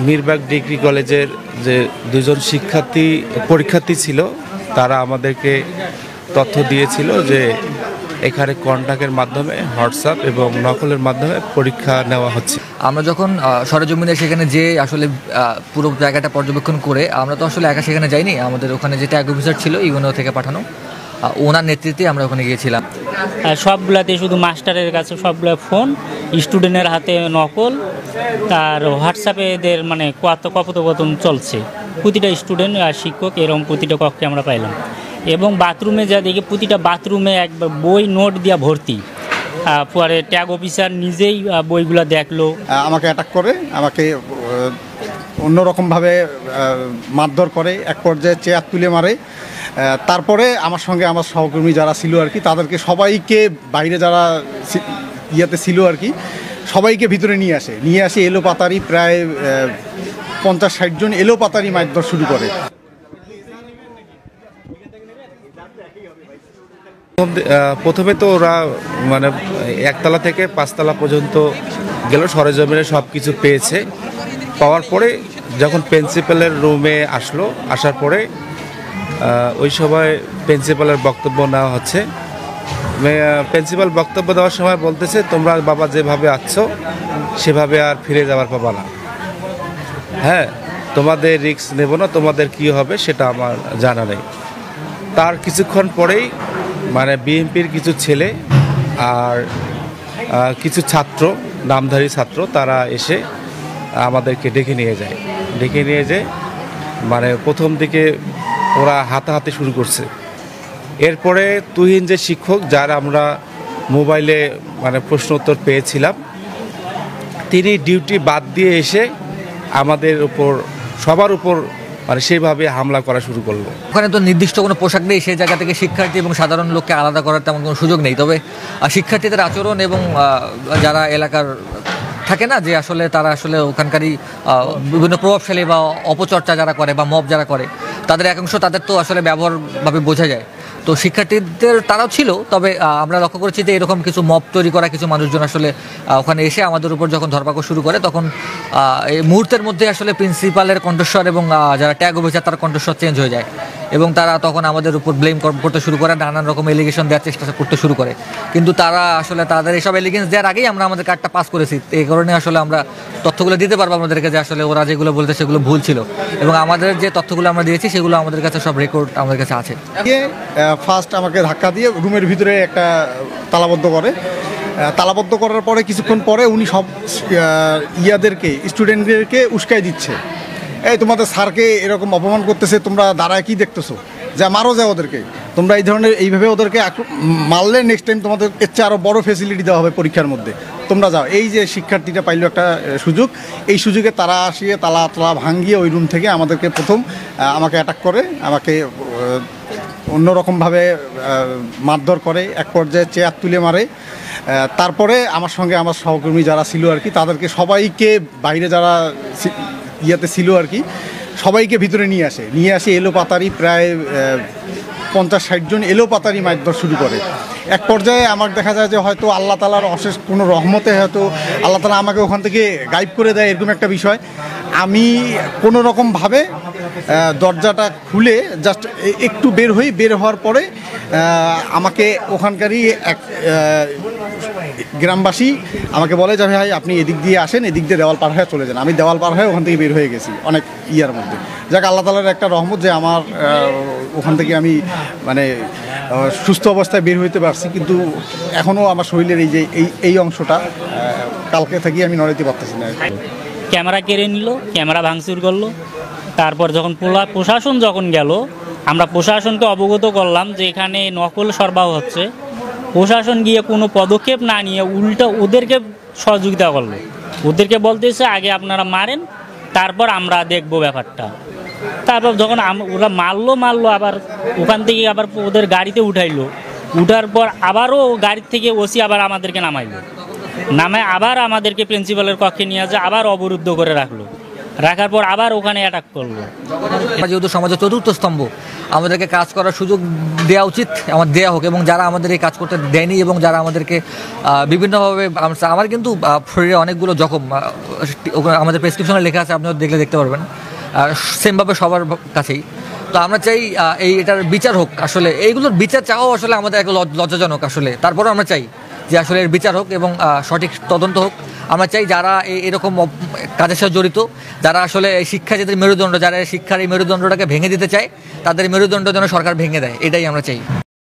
Mirbagh degree কলেজের যে দুজন পরীক্ষার্থী ছিল, তারা আমাদেরকে তথ্য দিয়েছিল যে এখানে কন্টাক্টের মাধ্যমে, হোয়াটসঅ্যাপ এবং নকলের মাধ্যমে পরীক্ষা নেওয়া হচ্ছে। আমরা যখন সরেজমিনে সেখানে যে আসলে পুরো জায়গাটা পর্যবেক্ষণ করে, আমরা তো আসলে একা সেখানে যাইনি, আমাদের ওখানে যে ট্যাগ অফিসার ছিল ইউনো থেকে পাঠানো, ওনার নেতৃত্বে আমরা ওখানে গিয়েছিলাম। সবগুলাতে শুধু মাস্টারের কাছে সবগুলো ফোন, স্টুডেন্টের হাতে নকল, আর হোয়াটসঅ্যাপে এদের মানে কথোপকথন চলছে। প্রতিটা স্টুডেন্ট আর শিক্ষক এরকম প্রতিটা কক্ষে আমরা পাইলাম। এবং বাথরুমে যা দেখি প্রতিটা বাথরুমে একবার বই নোট দিয়া ভর্তি। পরে ট্যাগ অফিসার নিজেই বইগুলো দেখলো। আমাকে অ্যাটাক করে, আমাকে অন্যরকমভাবে মারধর করে, এক পর্যায়ে চেয়ার তুলে মারে। তারপরে আমার সঙ্গে আমার সহকর্মী যারা ছিল আর কি, তাদেরকে সবাইকে বাইরে যারা ইয়েতে ছিল আর কি, সবাইকে ভিতরে নিয়ে আসে এলোপাতারি প্রায় 50-60 জন এলোপাতারি মারধর শুরু করে। প্রথমে তো ওরা মানে 1তলা থেকে 5তলা পর্যন্ত গেল, সরেজমিনে সব কিছু পেয়েছে। পাওয়ার পরে যখন প্রিন্সিপালের রুমে আসার পরে ওই সময় প্রিন্সিপালের বক্তব্য নেওয়া হচ্ছে। প্রিন্সিপাল বক্তব্য দেওয়ার সময় বলতেছে, তোমরা বাবা যেভাবে আছো সেভাবে আর ফিরে যাওয়ার পাবা না। হ্যাঁ, তোমাদের রিস্ক নেব না, তোমাদের কি হবে সেটা আমার জানা নেই। তার কিছুক্ষণ পরেই মানে বিএনপির কিছু ছেলে আর কিছু ছাত্র, নামধারী ছাত্র, তারা এসে আমাদেরকে ডেকে নিয়ে যায়। মানে প্রথম দিকে ওরা হাতাহাতি শুরু করছে। এরপরে তুহিন যে শিক্ষক, যার আমরা মোবাইলে মানে প্রশ্ন উত্তর পেয়েছিলাম, তিনি ডিউটি বাদ দিয়ে এসে আমাদের উপর, সবার উপর মানে সেইভাবে হামলা করা শুরু করলো। ওখানে তো নির্দিষ্ট কোনো পোশাক নেই, সেই জায়গা থেকে শিক্ষার্থী এবং সাধারণ লোককে আলাদা করার তেমন কোনো সুযোগ নেই। তবে শিক্ষার্থীদের আচরণ এবং যারা এলাকার থাকে না, যে আসলে তারা আসলে ওখানকারই বিভিন্ন প্রভাবশালী বা অপচর্চা যারা করে বা মব যারা করে, তাদের একাংশ তাদের তো আসলে ব্যবহারভাবে বোঝা যায়। তো শিক্ষার্থীদের তারাও ছিল, তবে আমরা লক্ষ্য করেছি যে এরকম কিছু মব তৈরি করা কিছু মানুষজন আসলে ওখানে এসে আমাদের উপর যখন ধরপাকড় শুরু করে, তখন এই মুহূর্তের মধ্যে আসলে প্রিন্সিপালের কণ্ঠস্বর এবং যারা ট্যাগ অফিসার তার কণ্ঠস্বর চেঞ্জ হয়ে যায় এবং তারা তখন আমাদের উপর ব্লেম করতে শুরু করে, নানান রকম এলিগেশন দেওয়ার চেষ্টা করতে শুরু করে। কিন্তু তারা আসলে তাদের এইসব এলিগেন্স দেওয়ার আগেই আমরা আমাদের কার্ডটা পাস করেছি। এই কারণে আসলে আমরা তথ্যগুলো দিতে পারবো আমাদেরকে যে আসলে ওরা যেগুলো বলতে সেগুলো ভুল ছিল, এবং আমাদের যে তথ্যগুলো আমরা দিয়েছি সেগুলো আমাদের কাছে সব রেকর্ড আমাদের কাছে আছে। ফার্স্ট আমাকে ধাক্কা দিয়ে রুমের ভিতরে একটা তালাবদ্ধ করার পরে কিছুক্ষণ পরে উনি সব স্টুডেন্টদেরকে উস্কাই দিচ্ছে, এই তোমাদের স্যারকে এরকম অপমান করতেছে, তোমরা দাঁড়ায় কি দেখতেছো, যা মারো যায় ওদেরকে, তোমরা এই ধরনের এইভাবে ওদেরকে মারলে নেক্সট টাইম তোমাদের এর চেয়ে আরও বড় ফেসিলিটি দেওয়া হবে পরীক্ষার মধ্যে, তোমরা যাও। এই যে শিক্ষার্থীটা পাইল একটা সুযোগ, এই সুযোগে তারা আসিয়ে তালা ভাঙিয়ে ওই রুম থেকে আমাদেরকে প্রথম আমাকে অ্যাটাক করে, আমাকে অন্যরকমভাবে মারধর করে, এক পর্যায়ে চেয়ার তুলে মারে। তারপরে আমার সঙ্গে আমার সহকর্মী যারা ছিল আর কি, তাদেরকে সবাইকে বাইরে যারা ইয়েতে ছিল আর কি, সবাইকে ভিতরে নিয়ে আসে এলোপাতারি প্রায় 50-60 জন এলোপাতারি মারধর শুরু করে। এক পর্যায়ে আমার দেখা যায় যে হয়তো আল্লাহ তাআলার অশেষ কোনো রহমতে হয়তো আল্লাহ তাআলা আমাকে ওখান থেকে গায়েব করে দেয়, এরকম একটা বিষয়। আমি কোনো রকমভাবে দরজাটা খুলে জাস্ট একটু বের হওয়ার পরে আমাকে ওখানকারই এক গ্রামবাসী আমাকে বলে যে ভাই আপনি এদিক দিয়ে আসেন, এদিক দিয়ে দেওয়াল পার হয়ে চলে যান। আমি দেওয়াল পার হয়ে ওখান থেকে বের হয়ে গেছি অনেক ইয়ার মধ্যে। যাক, আল্লাহ তাআলার একটা রহমত যে আমার ওখান থেকে আমি মানে সুস্থ অবস্থায় বের হইতে পারছি, কিন্তু এখনও আমার শরীরের এই যে এই অংশটা কালকে থেকে আমি নড়াইতে পারতেছি না। ক্যামেরা কেড়ে নিল, ক্যামেরা ভাঙচুর করলো। তারপর যখন প্রশাসন যখন গেল, আমরা প্রশাসনকে অবগত করলাম যে এখানে নকল সরবরাহ হচ্ছে। প্রশাসন গিয়ে কোনো পদক্ষেপ না নিয়ে উল্টো ওদেরকে সহযোগিতা করলো। ওদেরকে বলতেছে আগে আপনারা মারেন, তারপর আমরা দেখব ব্যাপারটা। তারপর যখন ওরা মারলো আবার ওখান থেকে আবার ওদের গাড়িতে উঠার পর আবারও গাড়ির থেকে ওসি আবার আমাদেরকে নামায় আবার আমাদেরকে প্রিন্সিপালের কক্ষে নিয়ে যায়, আবার অবরুদ্ধ করে রাখার পর আবার ওখানে অ্যাটাক করলো। যেহেতু সমাজের চতুর্থ স্তম্ভ, আমাদেরকে কাজ করার সুযোগ দেওয়া উচিত, আমার দেওয়া হোক, এবং যারা আমাদের এই কাজ করতে দেয়নি এবং যারা আমাদেরকে বিভিন্নভাবে, আমার কিন্তু শরীরে অনেকগুলো জখম, আমাদের প্রেসক্রিপশনে লেখা আছে, আপনিও দেখলে দেখতে পারবেন, সেমভাবে সবার কাছেই। তো আমরা চাই এটার বিচার হোক। আসলে এইগুলোর বিচার চাওয়াও আসলে আমাদের একটা লজ্জাজনক আসলে। তারপরেও আমরা চাই যে আসলে এর বিচার হোক এবং সঠিক তদন্ত হোক। আমরা চাই যারা এরকম কাজের সাথে জড়িত, যারা আসলে শিক্ষা যাদের মেরুদণ্ড, যারা শিক্ষার এই মেরুদণ্ডটাকে ভেঙে দিতে চায়, তাদের মেরুদণ্ড যেন সরকার ভেঙে দেয়, এটাই আমরা চাই।